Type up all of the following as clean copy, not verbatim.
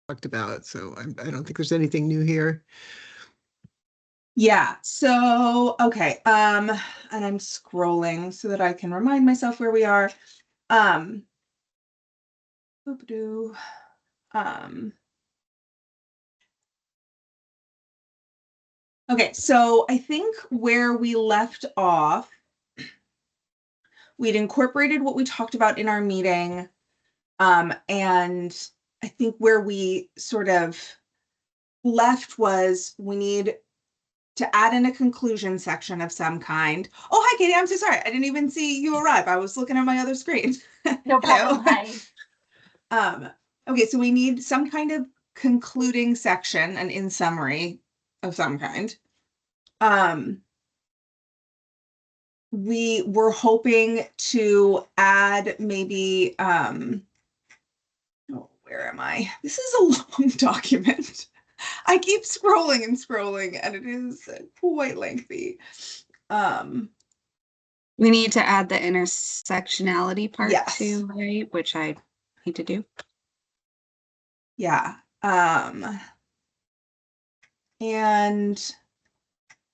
talked about, so I don't think there's anything new here. Yeah, so okay. And I'm scrolling so that I can remind myself where we are. Um, boop-a-doo. um, okay, so I think where we left off, we'd incorporated what we talked about in our meeting. And I think where we sort of left was we need to add in a conclusion section of some kind. Oh, hi, Katie. I'm so sorry. I didn't even see you arrive. I was looking at my other screen. No Hello. problem. Hi. Okay, so we need some kind of concluding section, an in summary of some kind. We were hoping to add maybe, oh, where am I? This is a long document. I keep scrolling and scrolling, and it is quite lengthy. We need to add the intersectionality part Yes. too, right? Which I need to do. Yeah. And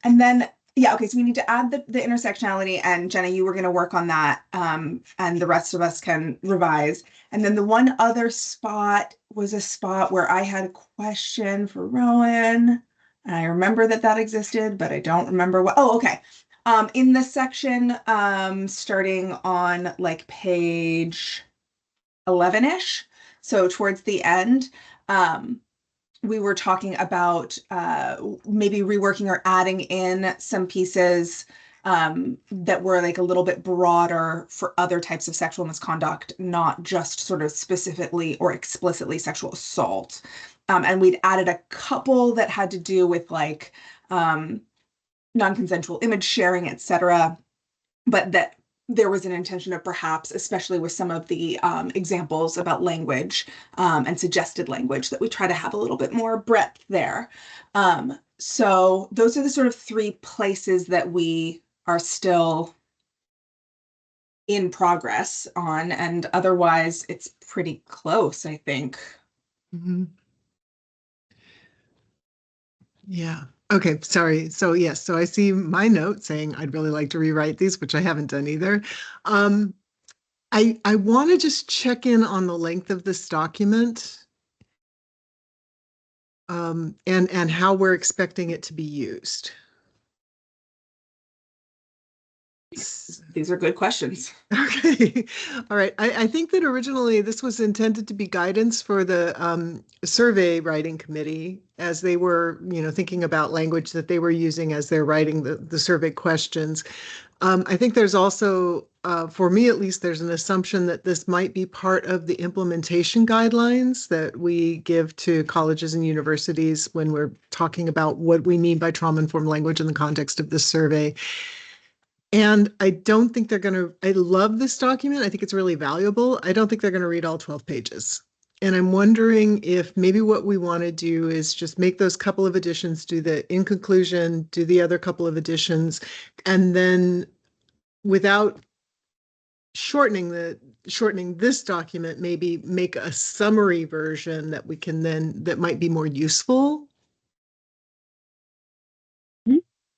then, yeah, okay, so we need to add the intersectionality, and Jenna, you were going to work on that, and the rest of us can revise. And then the one other spot was a spot where I had a question for Rowan. And I remember that existed, but I don't remember what. Oh, okay. In the section starting on like page 11-ish, so towards the end, we were talking about maybe reworking or adding in some pieces that were like a little bit broader for other types of sexual misconduct, not just sort of specifically or explicitly sexual assault. And we'd added a couple that had to do with like non-consensual image sharing, etc. But that there was an intention of perhaps, especially with some of the examples about language and suggested language, that we try to have a little bit more breadth there. So those are the sort of three places that we are still in progress on, and otherwise it's pretty close, I think. Mm-hmm. Yeah. Okay, sorry. So yes, so I see my note saying I'd really like to rewrite these, which I haven't done either. I want to just check in on the length of this document, and how we're expecting it to be used. These are good questions. Okay. All right. I think that originally this was intended to be guidance for the survey writing committee as they were, thinking about language that they were using as they're writing the survey questions. I think there's also, for me at least, there's an assumption that this might be part of the implementation guidelines that we give to colleges and universities when we're talking about what we mean by trauma-informed language in the context of this survey. And I don't think they're going to, I love this document. I think it's really valuable. I don't think they're going to read all 12 pages. And I'm wondering if maybe what we want to do is just make those couple of additions, do the in conclusion, do the other couple of additions, and then without shortening this document, maybe make a summary version that we can then, that might be more useful.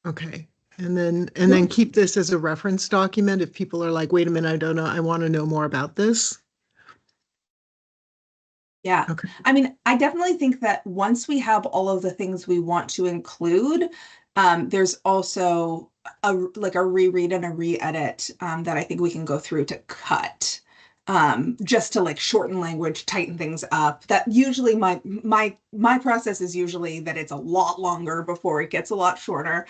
Okay. And then keep this as a reference document if people are like, wait a minute, I don't know, I want to know more about this. Yeah. Okay. I mean, I definitely think that once we have all of the things we want to include, there's also a reread and a re-edit that I think we can go through to cut. Just to like shorten language, tighten things up. That usually my process is usually that it's a lot longer before it gets a lot shorter.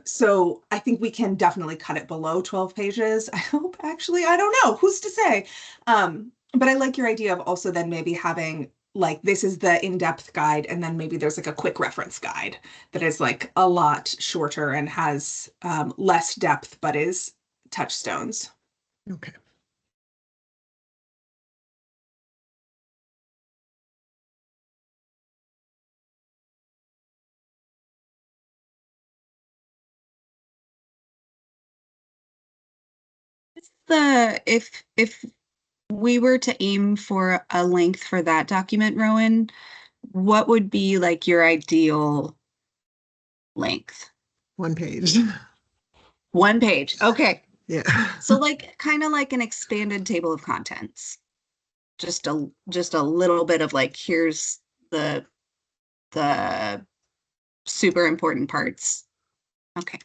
So I think we can definitely cut it below 12 pages. I hope, actually, I don't know, who's to say? But I like your idea of also then maybe having like, this is the in-depth guide, and then maybe there's like a quick reference guide that is like a lot shorter and has less depth, but is touchstones. Okay. The if we were to aim for a length for that document, Rowan, what would be like your ideal length? 1 page. 1 page. Okay. Yeah. So like kind of like an expanded table of contents. Just a little bit of like here's the super important parts. Okay.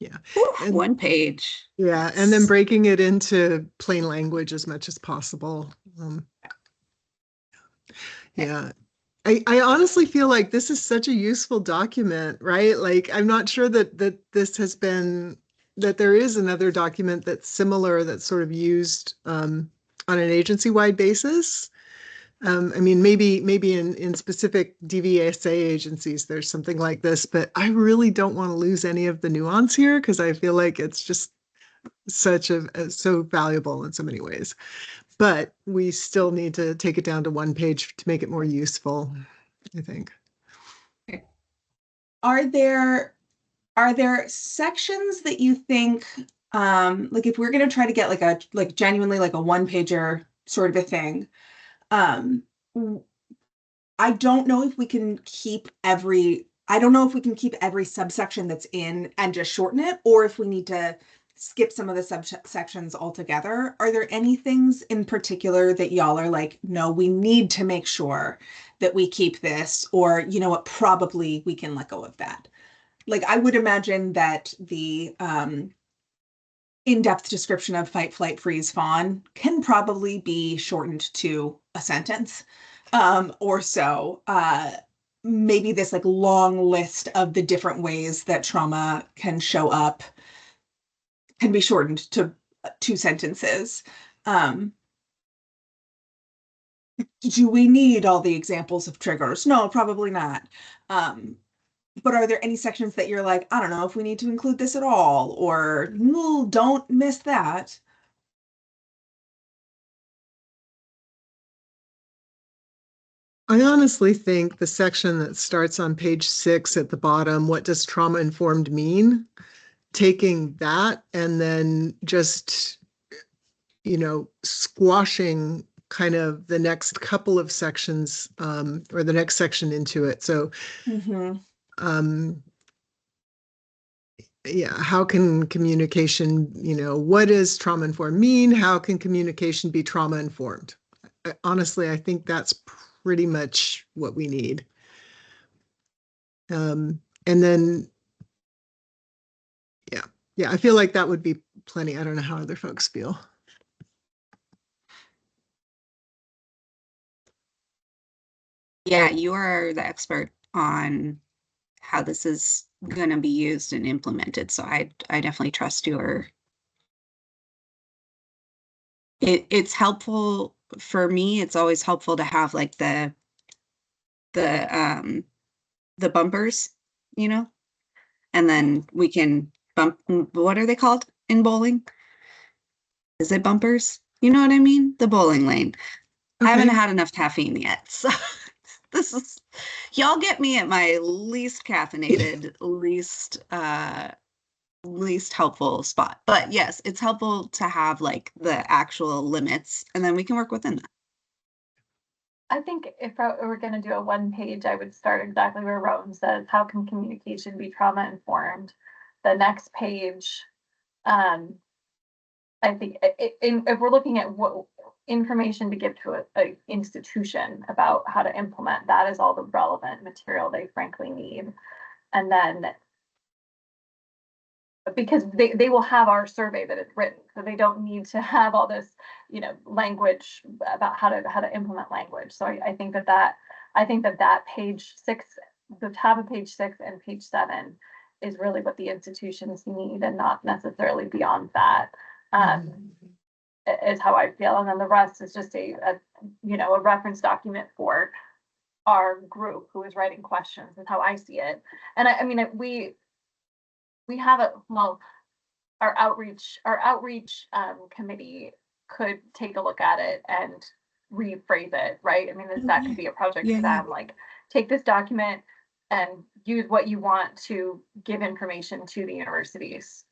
Yeah. Whew, And 1 page. yeah, and then breaking it into plain language as much as possible. Yeah. I honestly feel like this is such a useful document, right? Like I'm not sure that this has been that there is another document that's similar that's sort of used on an agency-wide basis. I mean, maybe in specific DVSA agencies, there's something like this, but I really don't want to lose any of the nuance here because I feel like it's just so valuable in so many ways. But we still need to take it down to 1 page to make it more useful, I think. Are there sections that you think, like if we're gonna try to get like genuinely like a one pager sort of a thing, um, I don't know if we can keep every subsection that's in and just shorten it, or if we need to skip some of the subsections altogether. Are there any things in particular that y'all are like, no, we need to make sure that we keep this, or you know what, probably we can let go of that? Like I would imagine that the in-depth description of fight, flight, freeze, fawn can probably be shortened to a sentence or so. Maybe this like long list of the different ways that trauma can show up can be shortened to 2 sentences. Um, do we need all the examples of triggers? No, probably not. Um, but are there any sections that you're like, I don't know if we need to include this at all, or don't miss that? I honestly think the section that starts on page 6 at the bottom, what does trauma informed mean? Taking that and then just, squashing kind of the next couple of sections or the next section into it. So, Mm-hmm. um, yeah, how can communication, what does trauma informed mean? How can communication be trauma informed? Honestly, I think that's pretty much what we need. And then, yeah, I feel like that would be plenty. I don't know how other folks feel. Yeah, you are the expert on how this is going to be used and implemented. So I definitely trust your. It's helpful for me. It's always helpful to have like the the bumpers, you know, and then we can bump. What are they called in bowling? Is it bumpers? You know what I mean? The bowling lane. I haven't Okay. had enough caffeine yet, so this is y'all get me at my least caffeinated, least helpful spot. But yes, it's helpful to have like the actual limits, and then we can work within that. I think if I were going to do a 1 page, I would start exactly where Rowan says, how can communication be trauma informed? The next page, I think if we're looking at what information to give to a institution about how to implement, that is all the relevant material they frankly need. And then because they will have our survey that is written, so they don't need to have all this, language about how to implement language. So I think that page 6, the top of page 6 and page 7 is really what the institutions need, and not necessarily beyond that. Is how I feel, and then the rest is just a reference document for our group who is writing questions, is how I see it. And I mean, we have our outreach committee could take a look at it and rephrase it, right? I mean, that could be a project for them, like take this document and use what you want to give information to the universities.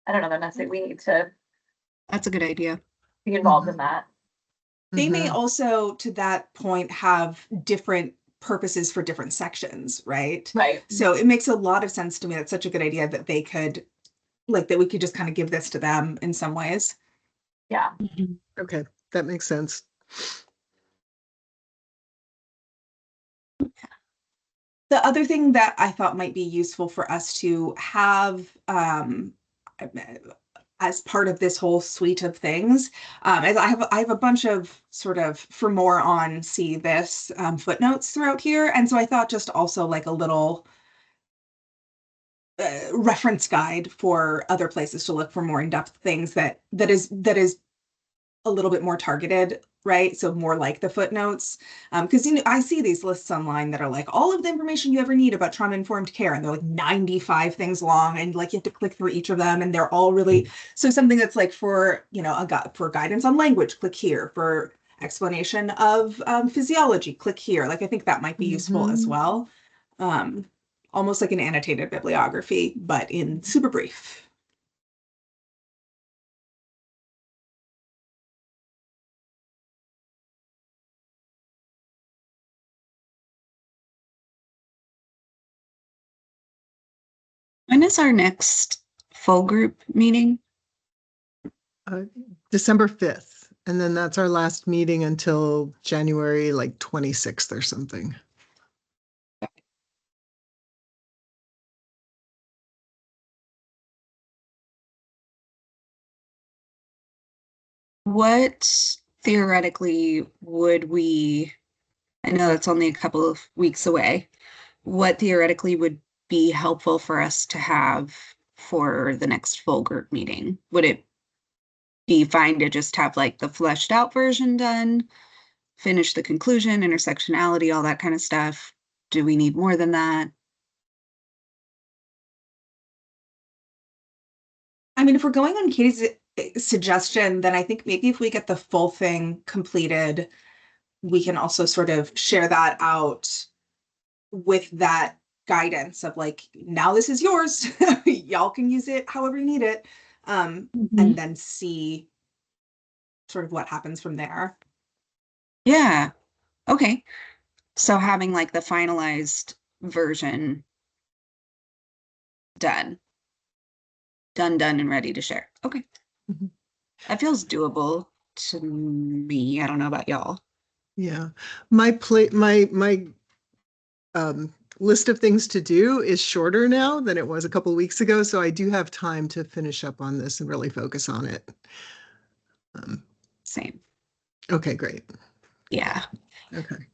I don't know that necessarily we need to That's a good idea. be involved in that. They may Mhm. also, to that point, have different purposes for different sections, right? Right. So it makes a lot of sense to me. That's such a good idea that they could, like, that we could just kind of give this to them in some ways. Yeah. Okay, that makes sense. The other thing that I thought might be useful for us to have as part of this whole suite of things, as I have a bunch of sort of for more on see this footnotes throughout here, and so I thought just also like a little reference guide for other places to look for more in-depth things that is a little bit more targeted, right? So more like the footnotes. Because I see these lists online that are like all of the information you ever need about trauma-informed care, and they're like 95 things long, and like you have to click through each of them, and they're all really so something that's like for for guidance on language, click here. For explanation of physiology, click here. Like I think that might be useful as Mhm. well. Um, Almost like an annotated bibliography, but in super brief. When is our next full group meeting? Uh, December 5th, and then that's our last meeting until January like 26th or something. What theoretically would we, I know that's only a couple of weeks away, what theoretically would be helpful for us to have for the next full group meeting? Would it be fine to just have like the fleshed out version done, finish the conclusion, intersectionality, all that kind of stuff? Do we need more than that? I mean, if we're going on Katie's suggestion, then I think maybe if we get the full thing completed, we can also sort of share that out with that guidance of like, now this is yours. Y'all can use it however you need it. And then see sort of what happens from there. Yeah. Okay. So having like the finalized version done, done and ready to share. Okay. Mhm. That feels doable to me. I don't know about y'all. Yeah, my list of things to do is shorter now than it was a couple of weeks ago, so I do have time to finish up on this and really focus on it. Um, Same. okay, great. Yeah. Okay.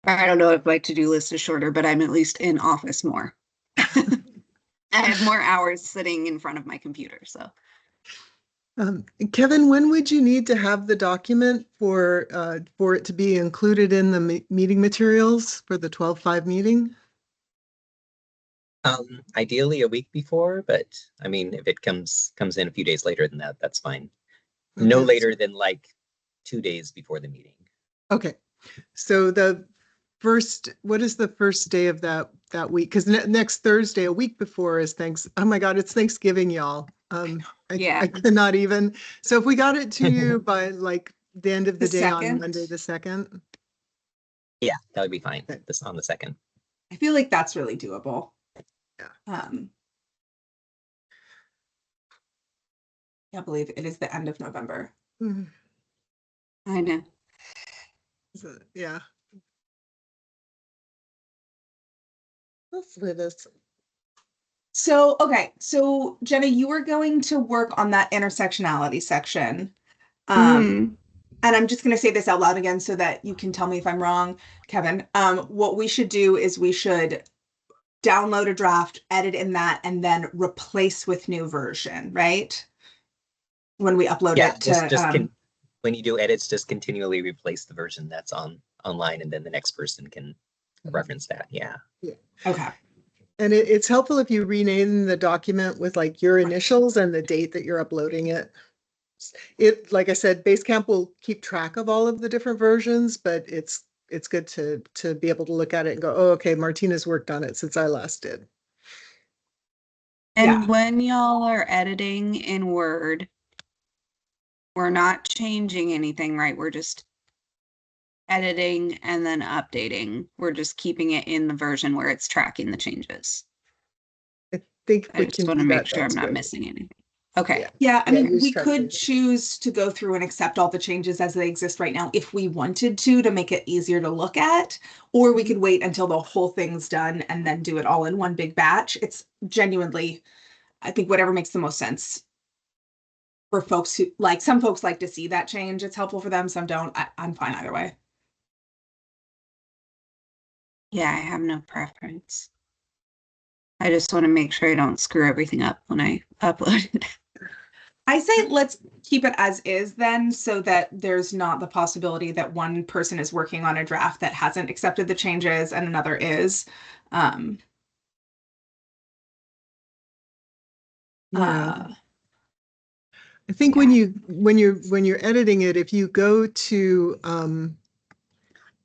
I don't know if my to-do list is shorter, but I'm at least in office more. I have more hours sitting in front of my computer, so. Kevin, when would you need to have the document for it to be included in the meeting materials for the 12/5 meeting? Ideally a week before, but I mean, if it comes in a few days later than that, that's fine. No Okay. later than like 2 days before the meeting. Okay. So what is the first day of that week? Because next Thursday, a week before is oh my God, it's Thanksgiving, y'all. Yeah. I cannot even. So if we got it to you by like the end of the The day on second? Monday the 2nd. Yeah, that would be fine. Okay. This on the 2nd. I feel like that's really doable. Yeah. I believe it is the end of November. Mhm. I know. So, yeah. Hopefully this. So, okay. So, Jenna, you were going to work on that intersectionality section. Mm. And I'm just going to say this out loud again so that you can tell me if I'm wrong, Kevin. What we should do is we should download a draft, edit in that, and then replace with new version, right? When we upload Yeah, it just to, when you do edits, just continually replace the version that's online, and then the next person can reference that. Yeah. okay. And it's helpful if you rename the document with like your initials and the date that you're uploading it. Like I said, Basecamp will keep track of all of the different versions, but it's good to be able to look at it and go, oh, okay, Martina's worked on it since I last did. And Yeah. when y'all are editing in Word, we're not changing anything, right? We're just editing and then updating. We're just keeping it in the version where it's tracking the changes. I think I we just can want to do make that. sure I'm That's not good. missing anything. Okay. Yeah. Yeah, I Yeah, mean, use we track could changes. choose to go through and accept all the changes as they exist right now if we wanted to make it easier to look at, or we could wait until the whole thing's done and then do it all in one big batch. It's genuinely, I think, whatever makes the most sense for folks who like, some folks like to see that change. It's helpful for them. Some don't. I'm fine either way. Yeah, I have no preference. I just want to make sure I don't screw everything up when I upload it. I say let's keep it as is then, so that there's not the possibility that one person is working on a draft that hasn't accepted the changes and another is. Um, Yeah. uh, I think yeah. when you're editing it, if you go to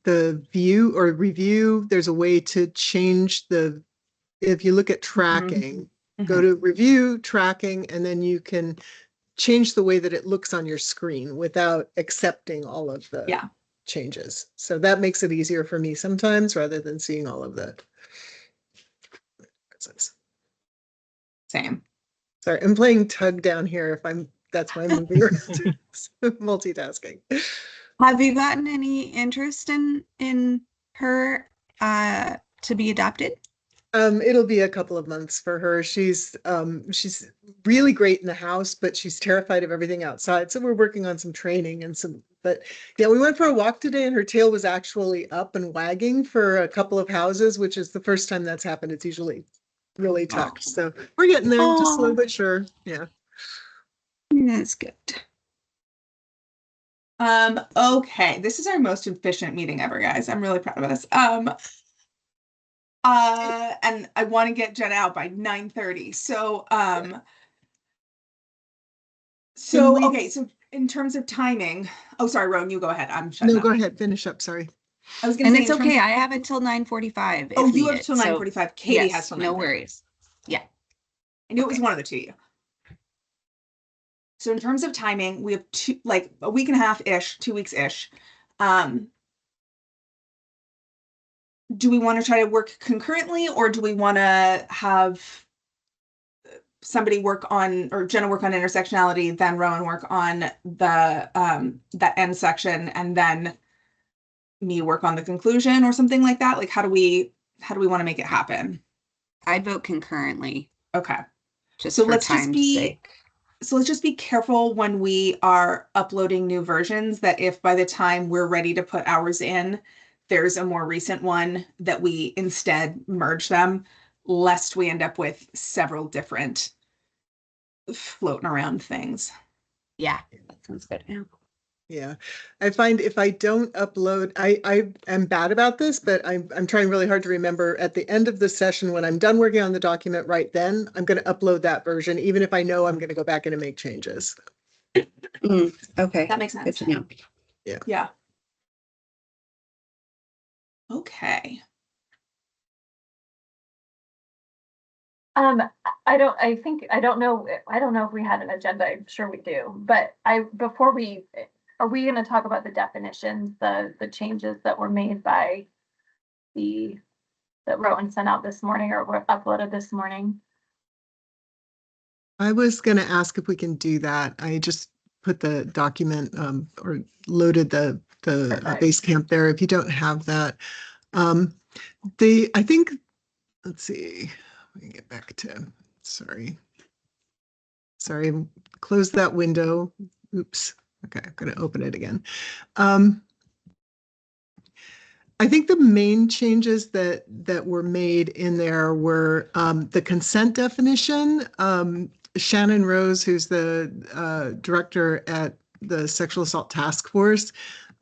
the view or review, there's a way to change if you look at tracking, go Mhm. to review, tracking, and then you can change the way that it looks on your screen without accepting all of the Yeah. changes. So that makes it easier for me sometimes rather than seeing all of the. Same. Sorry, I'm playing tug down here that's why I'm moving around. Multitasking. Have you gotten any interest in her to be adopted? It'll be a couple of months for her. She's really great in the house, but she's terrified of everything outside. So we're working on some training but yeah, we went for a walk today and her tail was actually up and wagging for a couple of houses, which is the first time that's happened. It's usually really tucked. So we're getting there, just slow Oh, but sure. Yeah. that's good. Okay, this is our most efficient meeting ever, guys. I'm really proud of us. And I want to get Jen out by 9:30. Okay, so in terms of timing, oh, sorry, Roan, you go ahead. I'm shutting No, up. go ahead, finish up. Sorry. I was gonna And say it's in terms okay. of, I have until 9:45 oh, if you have needed. till So 9:45. Katie yes, has till no 9:30. worries. Yeah. I knew it was Okay. one of the two of you. So in terms of timing, we have like a week and a half-ish, 2 weeks-ish. Do we want to try to work concurrently, or do we want to have somebody work on, or Jenna work on intersectionality, then Rowan work on that end section, and then me work on the conclusion or something like that? Like, how do we want to make it happen? I'd vote concurrently Okay. just So for let's just time's be sake. so let's just be careful when we are uploading new versions, that if by the time we're ready to put ours in, there's a more recent one, that we instead merge them, lest we end up with several different floating around things. Yeah, that sounds good. Yeah. Yeah, I find if I don't upload, I am bad about this, but I'm trying really hard to remember at the end of the session when I'm done working on the document right then, I'm going to upload that version, even if I know I'm going to go back in and make changes. Okay. That makes Good sense. to know. Yeah. Okay. I don't know if we had an agenda. I'm sure we do, but are we gonna talk about the definitions, the changes that were made by that Rowan sent out this morning or were uploaded this morning? I was going to ask if we can do that. I just put the document or loaded the base camp there. If you don't have that, I think, let's see, let me get back to, sorry, close that window. Oops. Okay, I'm going to open it again. I think the main changes that were made in there were the consent definition. Shannon Rose, who's the director at the Sexual Assault Task Force,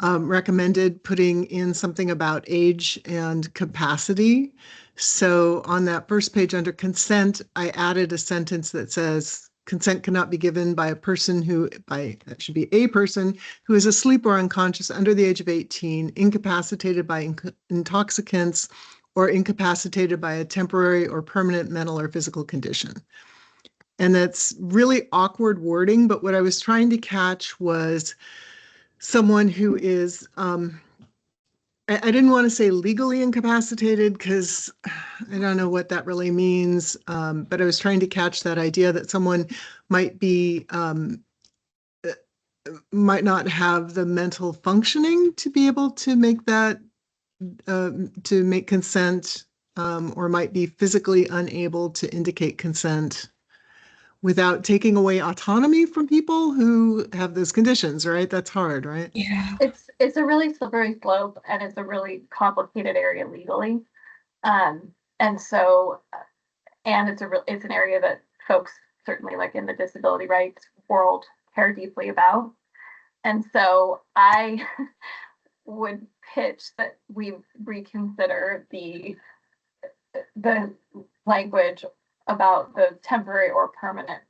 recommended putting in something about age and capacity. So on that first page under consent, I added a sentence that says, consent cannot be given by a person that should be a person who is asleep or unconscious under the age of 18, incapacitated by intoxicants, or incapacitated by a temporary or permanent mental or physical condition. and that's really awkward wording, but what I was trying to catch was someone who is, I didn't want to say legally incapacitated because I don't know what that really means, but I was trying to catch that idea that someone might be, might not have the mental functioning to be able to make that, to make consent, or might be physically unable to indicate consent without taking away autonomy from people who have those conditions, right? That's hard, right? Yeah. It's a really slippery slope, and it's a really complicated area legally. And so, and it's an area that folks certainly like in the disability rights world care deeply about. And so I would pitch that we reconsider the language about the temporary or permanent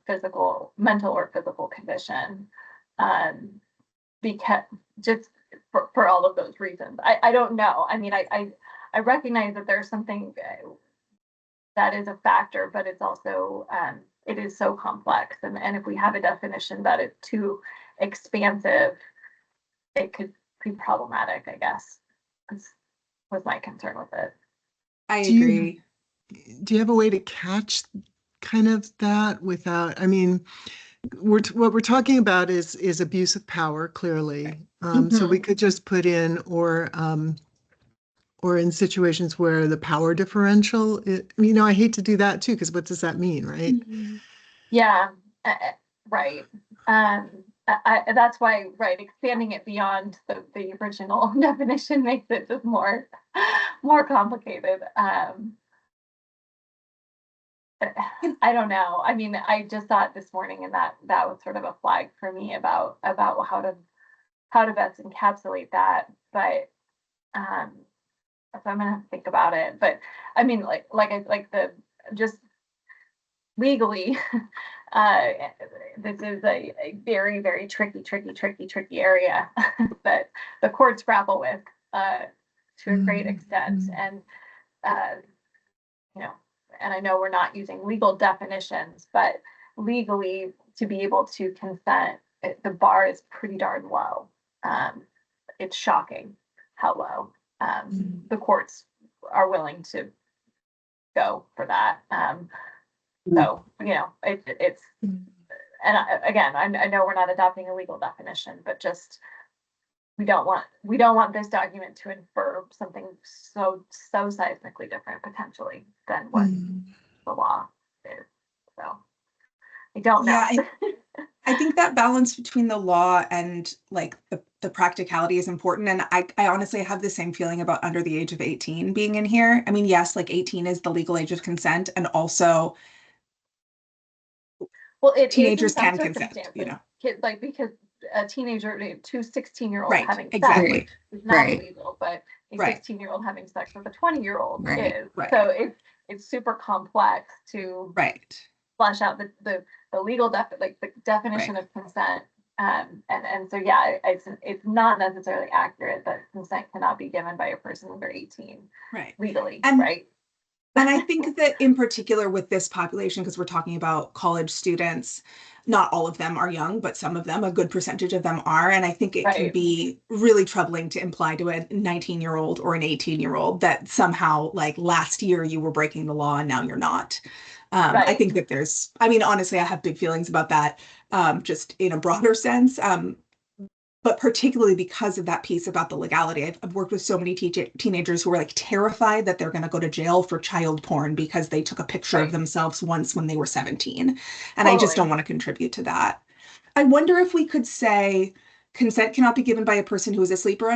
mental or physical condition. Because just for all of those reasons. I don't know. I mean, I recognize that there's something that is a factor, but it's also, it is so complex. And if we have a definition that is too expansive, it could be problematic, I guess, was my concern with it. I Do you- agree. Do you have a way to catch kind of that without, I mean, what we're talking about is abuse of power, clearly. So we could just put in or in situations where the power differential, I hate to do that too, because what does that mean, right? Yeah, right. That's why, right, expanding it beyond the original definition makes it just more complicated. I don't know. I mean, I just thought this morning, and that was sort of a flag for me about how to best encapsulate that. But so I'm gonna have to think about it. But I mean, just legally, this is a very, very tricky area that the courts grapple with to a great extent. And you know, and I know we're not using legal definitions, but legally to be able to consent, the bar is pretty darn low. It's shocking how low the courts are willing to go for that. So, it's, and again, I know we're not adopting a legal definition, but just, we don't want this document to infer something so seismically different potentially than what the law is. So I don't know. Yeah, I think that balance between the law and like the practicality is important. And I honestly have the same feeling about under the age of 18 being in here. I mean, yes, like 18 is the legal age of consent, and also Well, teenagers can consent, Kids, like, because a teenager, two 16-year-olds Right, having exactly. sex is not Right. illegal, but a Right. 16-year-old having sex with a 20-year-old Right, is. right. So it's super complex to Right. flesh out the legal the definition of consent. And so, yeah, it's not necessarily accurate that consent cannot be given by a person under 18 Right. legally, And- right? And I think that in particular with this population, because we're talking about college students, not all of them are young, but some of them, a good percentage of them are. And I think it can Right. be really troubling to imply to a 19-year-old or an 18-year-old that somehow, like, last year you were breaking the law and now you're not. I Right. think that I mean, honestly, I have big feelings about that, just in a broader sense. But particularly because of that piece about the legality. I've worked with so many teenagers who are like terrified that they're going to go to jail for child porn because they took a picture of themselves once when they were 17. And I just don't want to contribute to that. I wonder if we could say consent cannot be given by a person who is asleep or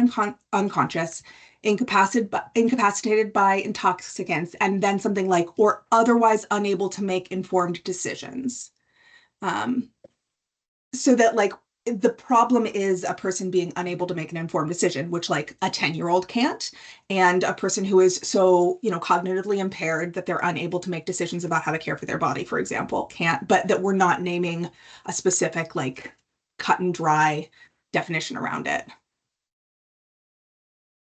unconscious, incapacitated by intoxicants, and then something like, or otherwise unable to make informed decisions. So that, like, the problem is a person being unable to make an informed decision, which like a 10-year-old can't, and a person who is so, cognitively impaired that they're unable to make decisions about how to care for their body, for example, can't, but that we're not naming a specific, like, cut and dry definition around it.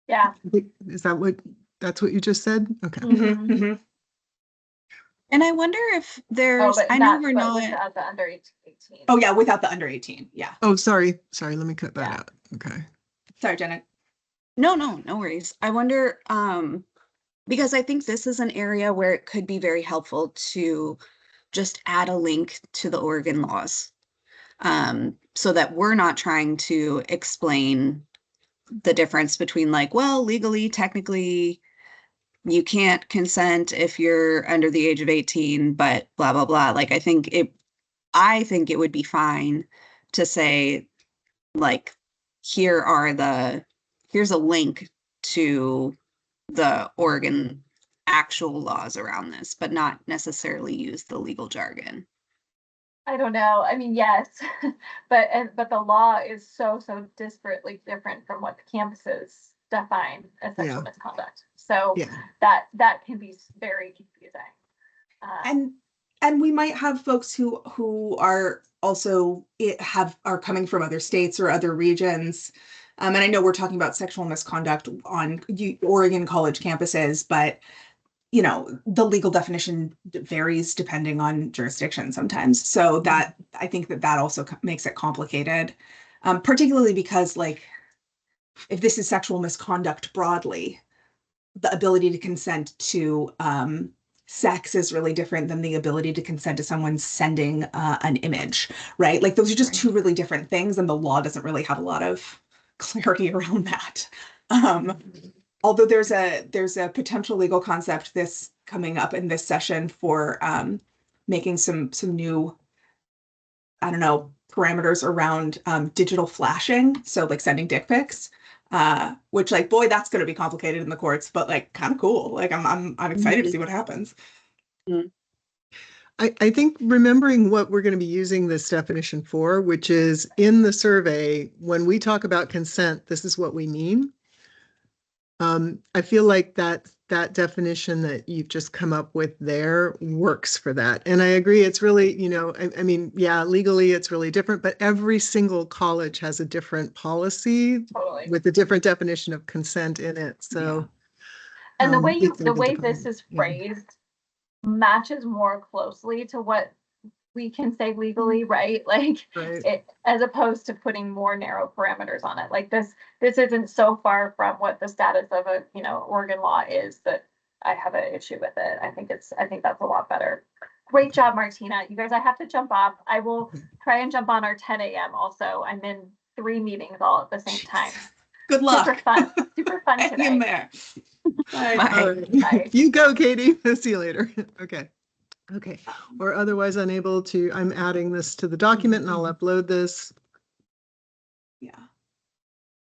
Yeah. Is that's what you just said? Okay. Mhm. And I wonder if Oh, there's, but I know not, we're but with not, the under 18. Oh yeah, without the under 18. Yeah. Oh, sorry. Sorry. Let me cut that Yeah. out. Okay. Sorry, Jenna. no worries. I wonder, because I think this is an area where it could be very helpful to just add a link to the Oregon laws. So that we're not trying to explain the difference between like, well, legally, technically, you can't consent if you're under the age of 18, but blah, blah, blah. Like, I think it would be fine to say, like, here's a link to the Oregon actual laws around this, but not necessarily use the legal jargon. I don't know. I mean, yes, but the law is so disparately different from what the campuses define as sexual Yeah. misconduct. So Yeah. that can be very confusing. And we might have folks who are also are coming from other states or other regions. And I know we're talking about sexual misconduct on Oregon college campuses, but you know, the legal definition varies depending on jurisdiction sometimes. So that I think that also makes it complicated, particularly because like if this is sexual misconduct broadly, the ability to consent to sex is really different than the ability to consent to someone sending an image, right? Like those are just two really different things, and the law doesn't really have a lot of clarity around that. Although there's a potential legal concept this coming up in this session for making some new, I don't know, parameters around digital flashing. So like sending dick pics, which like, boy, that's going to be complicated in the courts, but like kind of cool. Like I'm excited to see what happens. I think remembering what we're going to be using this definition for, which is in the survey, when we talk about consent, this is what we mean. I feel like that definition that you've just come up with there works for that. And I agree, it's really, I mean, yeah, legally it's really different, but every single college has a different policy Totally. with a different definition of consent in it. So, and the way define this it, is yeah. phrased matches more closely to what we can say legally, right? Like Right. it, as opposed to putting more narrow parameters on it. Like this isn't so far from what the status of a, Oregon law is that I have an issue with it. I think that's a lot better. Great job, Martina. You guys, I have to jump off. I will try and jump on our 10 a.m. also. I'm in 3 meetings all at the same time. Good luck. Super fun Hang today. in there. Bye. All right. Bye. You go, Katie. See you later. Okay. Okay. Or otherwise unable to, I'm adding this to the document and I'll upload this. Yeah.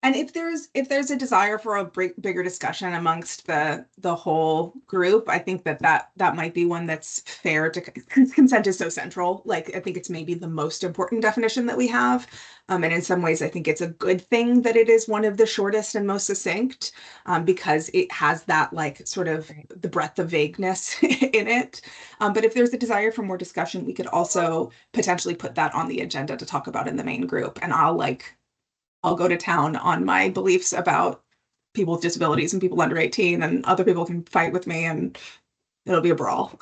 And if there's a desire for a bigger discussion amongst the whole group, I think that might be one that's fair to, consent is so central. Like I think it's maybe the most important definition that we have. And in some ways, I think it's a good thing that it is one of the shortest and most succinct, because it has that like sort of the breadth of vagueness in it. But if there's a desire for more discussion, we could also potentially put that on the agenda to talk about in the main group. And I'll go to town on my beliefs about people with disabilities and people under 18, and other people can fight with me and it'll be a brawl.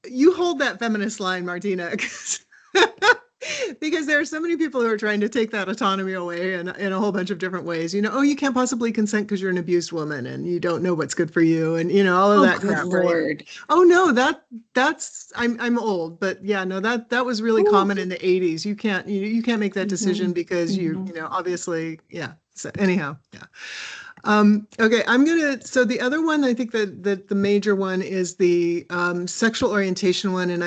You hold that feminist line, Martina, because there are so many people who are trying to take that autonomy away in a whole bunch of different ways. You can't possibly consent because you're an abused woman and you don't know what's good for you, and all of that crap. Lord. Right? Oh no, that's I'm old, but yeah, no, that was really common in the 80s. You can't make that decision because you obviously, yeah. So anyhow, yeah. Okay, so the other one, I think that the major one is the sexual orientation one. And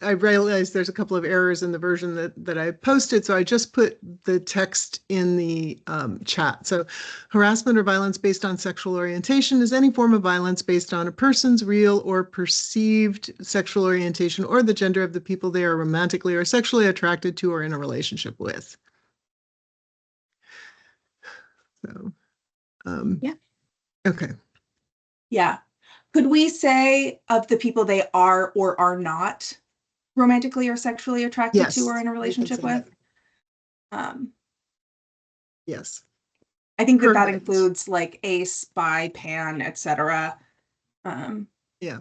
I realized there's a couple of errors in the version that I posted. So I just put the text in the chat. So harassment or violence based on sexual orientation is any form of violence based on a person's real or perceived sexual orientation or the gender of the people they are romantically or sexually attracted to or in a relationship with. So. Yeah. Okay. Yeah. Could we say of the people they are or are not romantically or sexually attracted Yes, to or in a relationship with? Yes. I think that Perfect. includes like ACE, SPY, PAN, etc. Yeah,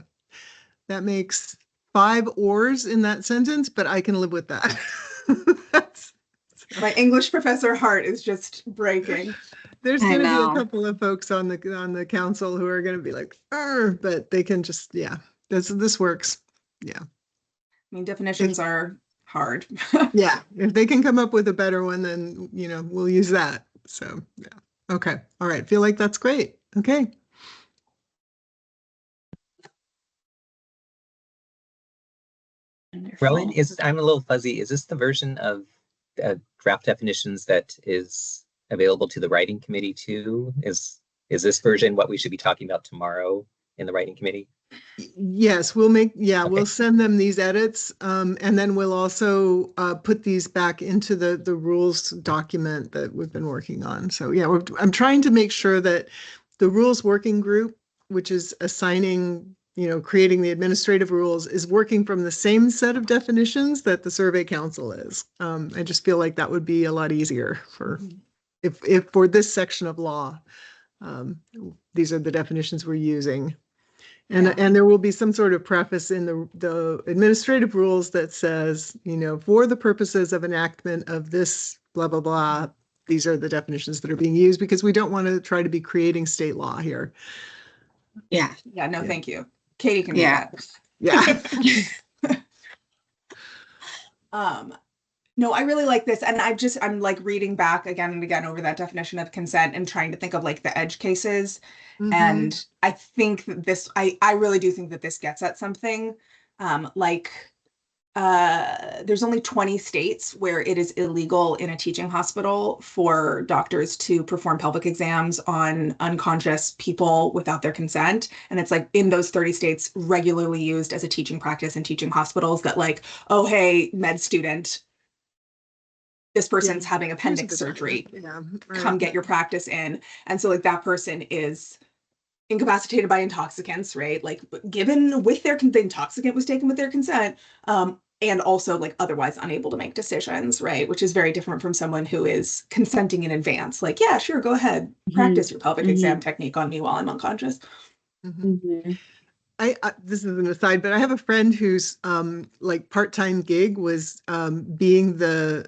that makes 5 ors in that sentence, but I can live with that. That's- My English professor heart is just breaking. There's I going to be a know. couple of folks on the council who are going to be like, but they can just, yeah, this works. Yeah. I mean, definitions are hard. Yeah. If they can come up with a better one, then, we'll use that. So, yeah. Okay. All right. Feel like that's great. Okay. Rowan, I'm a little fuzzy. Is this the version of draft definitions that is available to the writing committee too? Is this version what we should be talking about tomorrow in the writing committee? Yes, we'll send them these edits, and then we'll also put these back into the rules document that we've been working on. So yeah, I'm trying to make sure that the rules working group, which is assigning, creating the administrative rules, is working from the same set of definitions that the survey council is. I just feel like that would be a lot easier for if for this section of law, these are the definitions we're using. And there will be some sort of preface in the administrative rules that says, for the purposes of enactment of this blah, blah, blah, these are the definitions that are being used, because we don't want to try to be creating state law here. Yeah. Yeah, no, Yeah. thank you. Katie can do Yeah. that. Yeah. No, I really like this. And I'm like reading back again and again over that definition of consent and trying to think of like the edge cases. Mhm. And I think that I really do think that this gets at something. There's only 20 states where it is illegal in a teaching hospital for doctors to perform pelvic exams on unconscious people without their consent. And it's like in those 30 states regularly used as a teaching practice in teaching hospitals that like, oh, hey, med student, this person's having appendix surgery. Yeah, come get your practice in. And so like that person is incapacitated by intoxicants, right? Like given with the intoxicant was taken with their consent, and also like otherwise unable to make decisions, right? Which is very different from someone who is consenting in advance. Like, yeah, sure, go ahead, practice your pelvic exam technique on me while I'm unconscious. This is an aside, but I have a friend whose like part-time gig was being the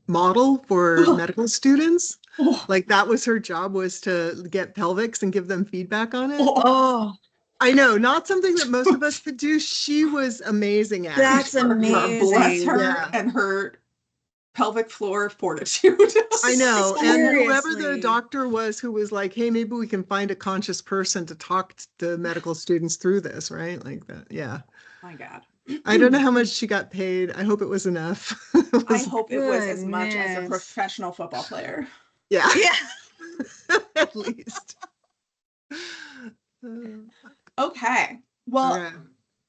model for medical students. Like that was her job, was to get pelvics and give them feedback on it. Oh, I know, not something that most of us could do. She was amazing at that's it. amazing. Bless her Yeah. and her pelvic floor fortitude. I know. And whoever the Seriously. doctor was who was like, hey, maybe we can find a conscious person to talk to medical students through this, right? Like that. Yeah. My God. I don't know how much she got paid. I hope it was enough. I hope it was as much as a Goodness. professional football player. Yeah. Yeah. At least. Okay. Well,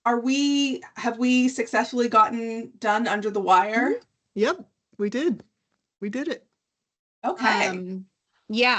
Okay. have we successfully gotten done under the wire? Yep, we did. We did it. Okay. Yeah.